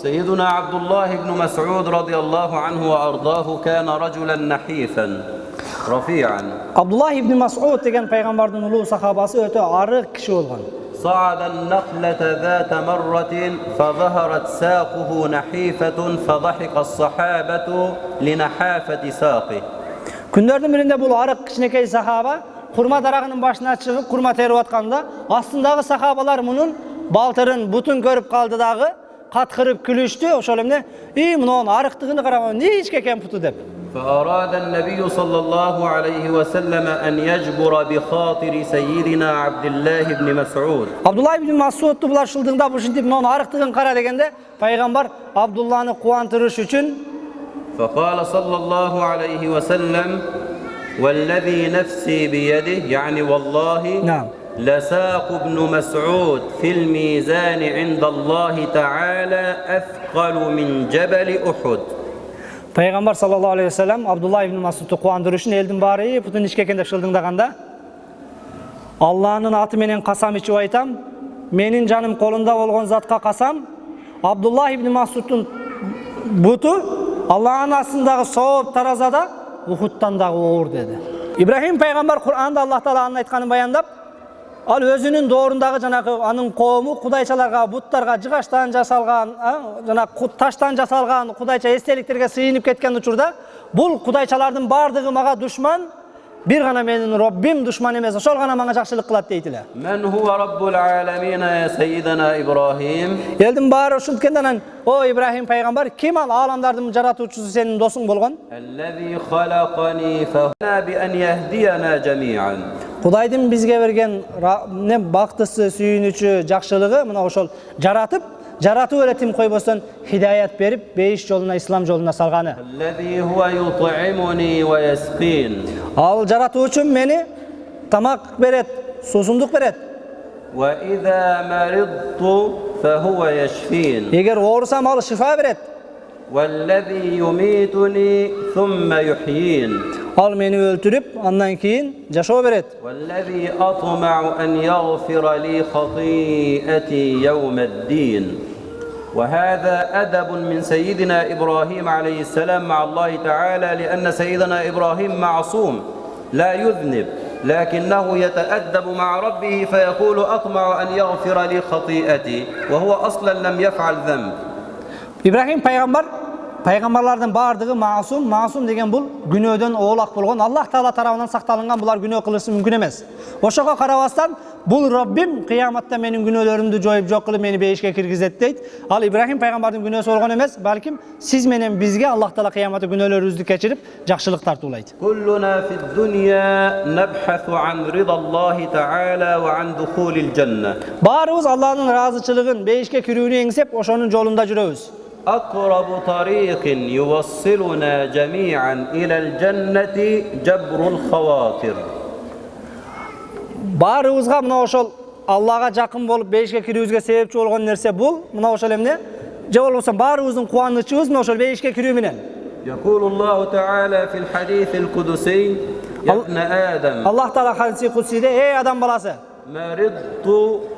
سيدنا عبد الله بن مسعود رضي الله عنه وأرضاه كان رجلا نحيفا رفيعا. Abdullah ibn Mas'ud деген пайғамбардың улуу сахабасы өтө арык киши болгон. صعد النخلة ذات مرة فظهرت ساقه نحيفة فضحك الصحابة لنحافة ساقه. Күндөрдүн биринде бул арык кичинекей сахаба курма дарагынын башына чыгып курма терип атканда, астындагы сахабалар мунун балтырын, бутун көрүп калды дагы, каткырып күлүштү. Ошол эмне, мунун арыктыгын караган, эмне ичке экен путу деп. فأراد النبي صلى الله عليه وسلم أن يجبر بخاطر سيدنا عبد الله بن مسعود. Abdullah ibn Mas'ud'tu bular шылдыңда ушинтип мунун арыктыгын кара дегенде, пайгамбар Абдулланы кубандырыш үчүн فقال صلى الله عليه وسلم والذي نفسي بيده يعني والله لساق ابن مسعود في الميزان عند الله تعالى أثقل من جبل أحد. Пайгамбар саллаллаху алейхи ва саллям Абдулла ибн Мас'удту кубандырыш үчүн элдин баары путун ичке экен деп шылдыңдаганда, Алланын аты менен касам ичип айтам, менин жаным колунда болгон затка касам, Абдулла ибн Мас'удтун буту Аллахын астындагы сооп таразада Ухудтан дагы оор деди. Ибрахим пайгамбар Кур'анда Аллах таала анын айтканын баяндап, ал өзүнүн доорундагы жанагы анын коому кудайчаларга, буттарга жыгачтан жасалган, жана таштан жасалган кудайча эстеликтерге сыйынып кеткен учурда, бул кудайчалардын бардыгы мага душман, бир гана менин Роббим душман эмес, ошол гана мага жакшылык кылат дейтиле. من هو رب العالمين يا سيدنا إبراهيم؟ Элдин баары ушинткенде анан, о Ибрахим пайгамбар, ким ал ааламдардын жаратуучусу сенин досуң болгон? الذي خلقني فهنا بأن يهدينا جميعا. Кудайдын бизге берген бактысы, сүйүнүчү, жакшылыгы мына ошол жаратып эле тим койбостон хидаят берип, бейиш жолуна, ислам жолуна салганы. الذي هو يطعمني ويسقين. Ал жаратуучум мени тамак берет, суусундук берет. وإذا مرضت فهو يشفين. Эгер оорусам ал шифа берет. والذي يميتني ثم يحيين. Ал мени өлтүрүп, андан кийин жашоо берет. والذي أطمع أن يغفر لي خطيئتي يوم الدين. وهذا أدب من سيدنا إبراهيم عليه السلام مع الله تعالى لأن سيدنا إبراهيم معصوم لا يذنب لكنه يتأدب مع ربه فيقول أطمع أن يغفر لي خطيئتي وهو أصلا لم يفعل ذنب. İbrahim пайгамбар, пайгамбарлардын бардыгы маасум деген бул күнөөдөн оолак болгон, Аллах таала тарабынан сакталынган, булар күнөө кылышы мүмкүн эмес. Ошого карабастан бул Роббим кыяматта менин күнөөлөрүмдү жоюп жок кылып мени бейишке киргизет дейт. Ал Ибрахим пайгамбардын күнөөсү болгон эмес, балким сиз менен бизге Аллах таала кыяматта күнөөлөрүбүздү кечирип жакшылык тартуулайт. كلنا في الدنيا نبحث عن رضا الله تعالى وعن دخول الجنة. Баарыбыз Алланын ыраазычылыгын, бейишке кирүүнү эңсеп, ошонун жолунда жүрөбүз. أقرب طريق يوصلنا جميعا إلى الجنة جبر الخواطر. Баарыбызга мына ошол Аллага жакын болуп бейишке кирүүбүзгө себепчи болгон нерсе бул, мына ошол эмне? Же болбосо баарыбыздын кубанычыбыз мына ошол бейишке кирүү менен. يقول الله تعالى في الحديث القدسي يا ابن آدم. Аллах таала хадиси кудсиде, эй адам баласы, مرضت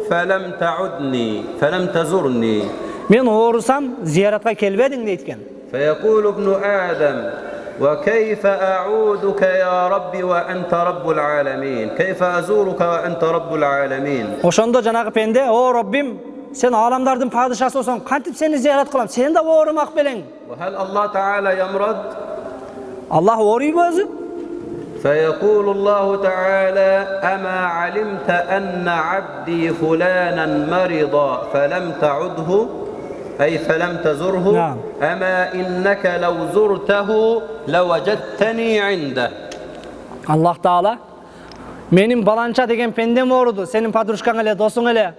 فلم تعدني فلم تزرني. мен оорусам, зияратка келбедиң дейткен. فيقول ابن آدم وكيف أعودك يا ربي وأنت رب العالمين كيف أزورك وأنت رب العالمين. Ошондо жанагы пенде, о Роббим, сен ааламдардын падышасы болсоң, кантип сени зиярат кылам? Сен да оорумак белең. وهل الله تعالى يمرض؟ Аллах ооруйбу өзү? فيقول الله تعالى أما علمت أن عبدي فلانا مرض فلم تعده أي فلم تزره. نعم. أما إنك لو زرته لوجدتني عنده. Аллах таала менин баланча деген пендем ооруду, сенин подружкаң эле, досуң эле.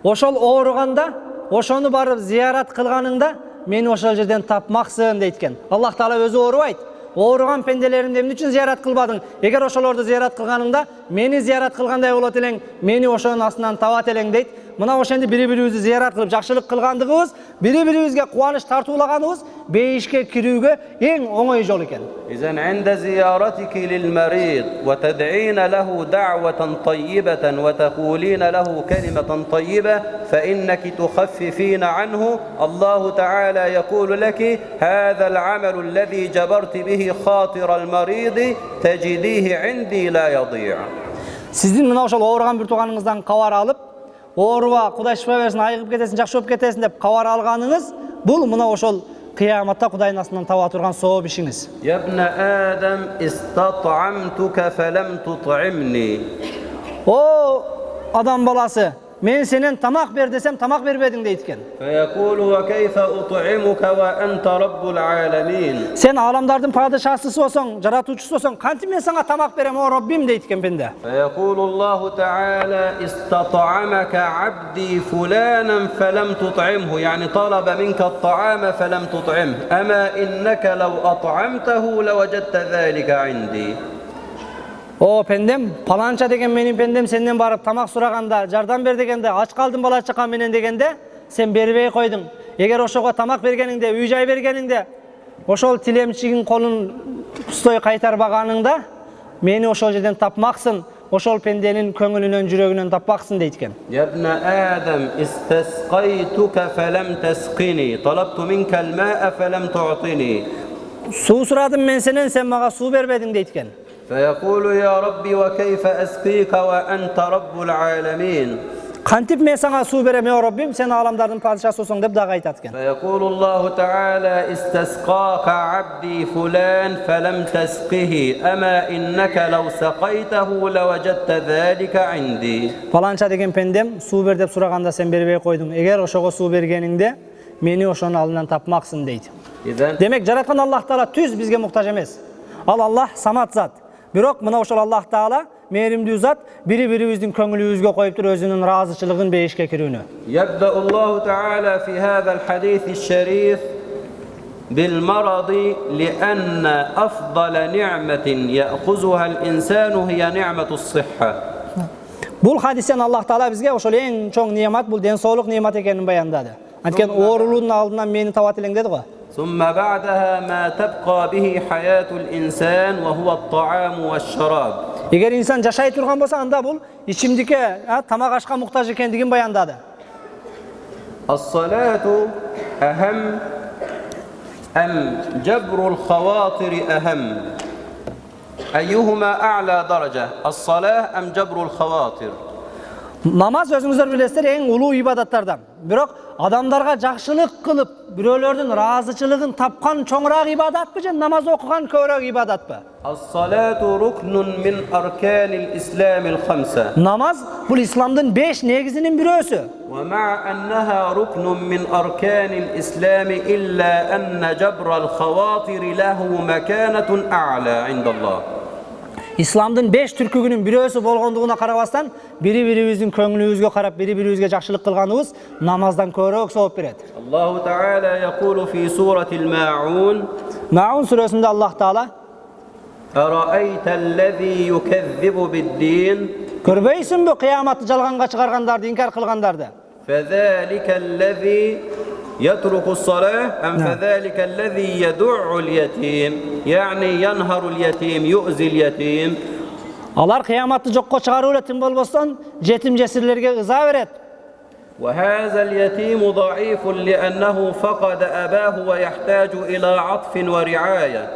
Ошол ооруганда, ошону барып зиярат кылганыңда мени ошол жерден тапмаксың дейткен. Аллах таала өзү оорубайт. Ооруган пенделеримди эмне үчүн зиярат кылбадың? Эгер ошолорду зиярат кылганыңда мени зиярат кылгандай болот элең, мени ошонун астынан табат элең дейт. Мына ошенди бири-бирибизди зиярат кылып жакшылык кылгандыгыбыз, бири-бирибизге кубаныч тартуулаганыбыз beyişke kirүүгө эң оңой жол экен. إذن عند زيارتك للمريض وتدعين له دعوة طيبة وتقولين له كلمة طيبة فإنك تخففين عنه. الله تعالى يقول لك هذا العمل الذي جبرت به خاطر المريض تجديه عندي لا يضيع. Сиздин мына ошол ооруган бир тууганыңыздан кабар алып, ооруба Кудай шифа берсин, айыгып кетесин, жакшы болуп кетесин деп кабар алганыңыз, бул мына ошол кыяматта Кудайдын астынан таба турган сооп ишиңиз. يا ابن آدم استطعمتك فلم تطعمني. О, адам баласы, мен сенен тамак бер десем, тамак бербедиң дейт экен. فيقول وكيف أطعمك وأنت رب العالمين. Sen alamdардын падышасысы болсоң, жаратуучусу болсоң, кантип мен сага тамак берем, о Раббим дейт экен пенде. فيقول الله تعالى استطعمك عبدي فلانا فلم تطعمه، يعني طلب منك الطعام فلم تطعمه، أما إنك لو أطعمته لوجدت ذلك عندي. О пендем, паланча деген менин пендем сенден барып тамак сураганда, жардам бер дегенде, ач калдым бала чака менен дегенде, сен бербей койдуң. Эгер ошого тамак бергениңде, үй жай бергениңде, ошол тилемчигин колун устой кайтарбаганыңда, мени ошол жерден тапмаксың, ошол пенденин көңүлүнөн, жүрөгүнөн тапмаксың дейт экен. يا ابن آدم استسقيتك فلم تسقني، طلبت منك الماء فلم تعطني. Суу сурадым мен сенен, сен мага суу бербедиң дейт экен. فيقول يا ربي وكيف أسقيك وأنت رب العالمين. Кантип мен сага суу берем, о Раббим, сен аламдардын падышасы болсоң деп дагы айтат экен. فيقول الله تعالى استسقاك عبدي فلان فلم تسقه أما إنك لو سقيته لوجدت ذلك عندي. Паланча деген пендем суу бер деп сураганда сен бербей койдуң. Эгер ошого суу бергениңде, мени ошонун алдынан тапмаксың дейт. Демек жараткан Аллах Таала түз бизге муктаж эмес. Ал Аллах самат зат. Бирок мына ошол Аллах Таала мээримдүү зат, бири-бирибиздин көңүлүбүзгө коюп туруп өзүнүн ыраазычылыгын бейишке кирүүнү. يبدأ الله تعالى في هذا الحديث الشريف بالمرض لأن أفضل نعمة يأخذها الإنسان هي نعمة الصحة. Бул хадистен Аллах Таала бизге ошол эң чоң неамат, бул ден соолук неамат экенин баяндады. Анткени оорулуунун алдынан мени табат элең деди го. ثم بعدها ما تبقى به حياة الإنسان وهو الطعام والشراب. Эгер инсан жашай турган болсо, анда бул ичимдикке, тамак ашка муктаж экендигин баяндады. الصلاة أهم أم جبر الخواطر أهم؟ أيهما أعلى درجة؟ الصلاة أم جبر الخواطر؟ Намаз өзүңүздөр билесиздер эң улуу ибадаттардан. Бирок адамдарга жакшылык кылып, бирөөлөрдүн ыраазычылыгын тапкан чоңураак ибадатпы же намаз окуган көбүрөөк ибадатпы? الصلاة ركن من أركان الإسلام الخمسة. Намаз бул исламдын 5 негизинин бирөөсү. ومع أنها ركن من أركان الإسلام إلا أن جبر الخواطر له مكانة أعلى عند الله. Исламдын 5 түркүгүнүн бирөөсү болгондугуна карабастан, бири-бирибиздин көңүлүбүзгө карап, бири-бирибизге жакшылык кылганыбыз намаздан көбүрөөк сооп берет. الله تعالى يقول في سورة الماعون Маун сүрөсүндө Аллах Таала: أرأيت الذي يكذب بالدين "Көрбөйсүңбү кыяматты жалганга чыгаргандарды, инкар кылгандарды? فذلك الذي يترك الصلاة أم فذلك الذي يدع اليتيم يعني ينهر اليتيم يؤذي اليتيم." Алар кыяматты жокко чыгарып элетин болбостон, жетим жесирлерге ыза берет. وهذا اليتيم ضعيف لأنه فقد أباه ويحتاج إلى عطف ورعاية.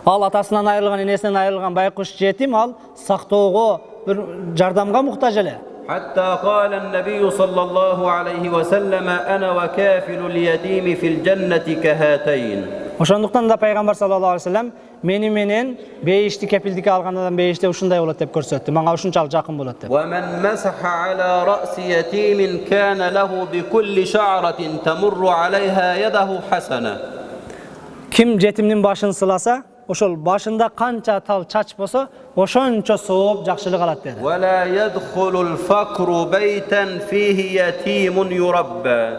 Ал атасынан айрылган, энесинен айрылган байкуш жетим, ал сактоого, бир жардамга муктаж эле. حتى قال النبي صلى الله عليه وسلم أنا وكافل اليتيم في الجنة كهاتين. Ошондуктан да пайгамбар саллаллаху алейхи вассалам мени менен бейишти кепилдикке алган адам бейиште ушундай болот деп көрсөттү. Мага ушунчалык жакын болот деп. ومن مسح على رأس يتيم كان له بكل شعرة تمر عليها يده حسنة. Ким жетимдин башын сыласа, ошол башында канча тал чач болсо, ошончо сооп жакшылык алат деди. ولا يدخل الفقر بيتا فيه يتيم يربى.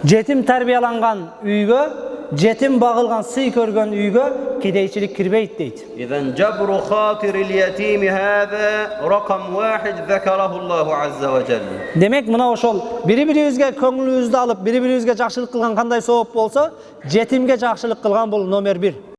Жетим тарбияланган үйгө jetim bagılgan sый körgön üýge kedeyçilik kirbeyt deyt. إذن جبر خاطر اليتيم هذا رقم واحد ذكره الله عز وجل. Demek mına oşol biri-biribizge köňlübüzde alıp biri-biribizge jakşylyk kılgan kanday sowap bolsa, jetimge jakşylyk kılgan bol nomer 1.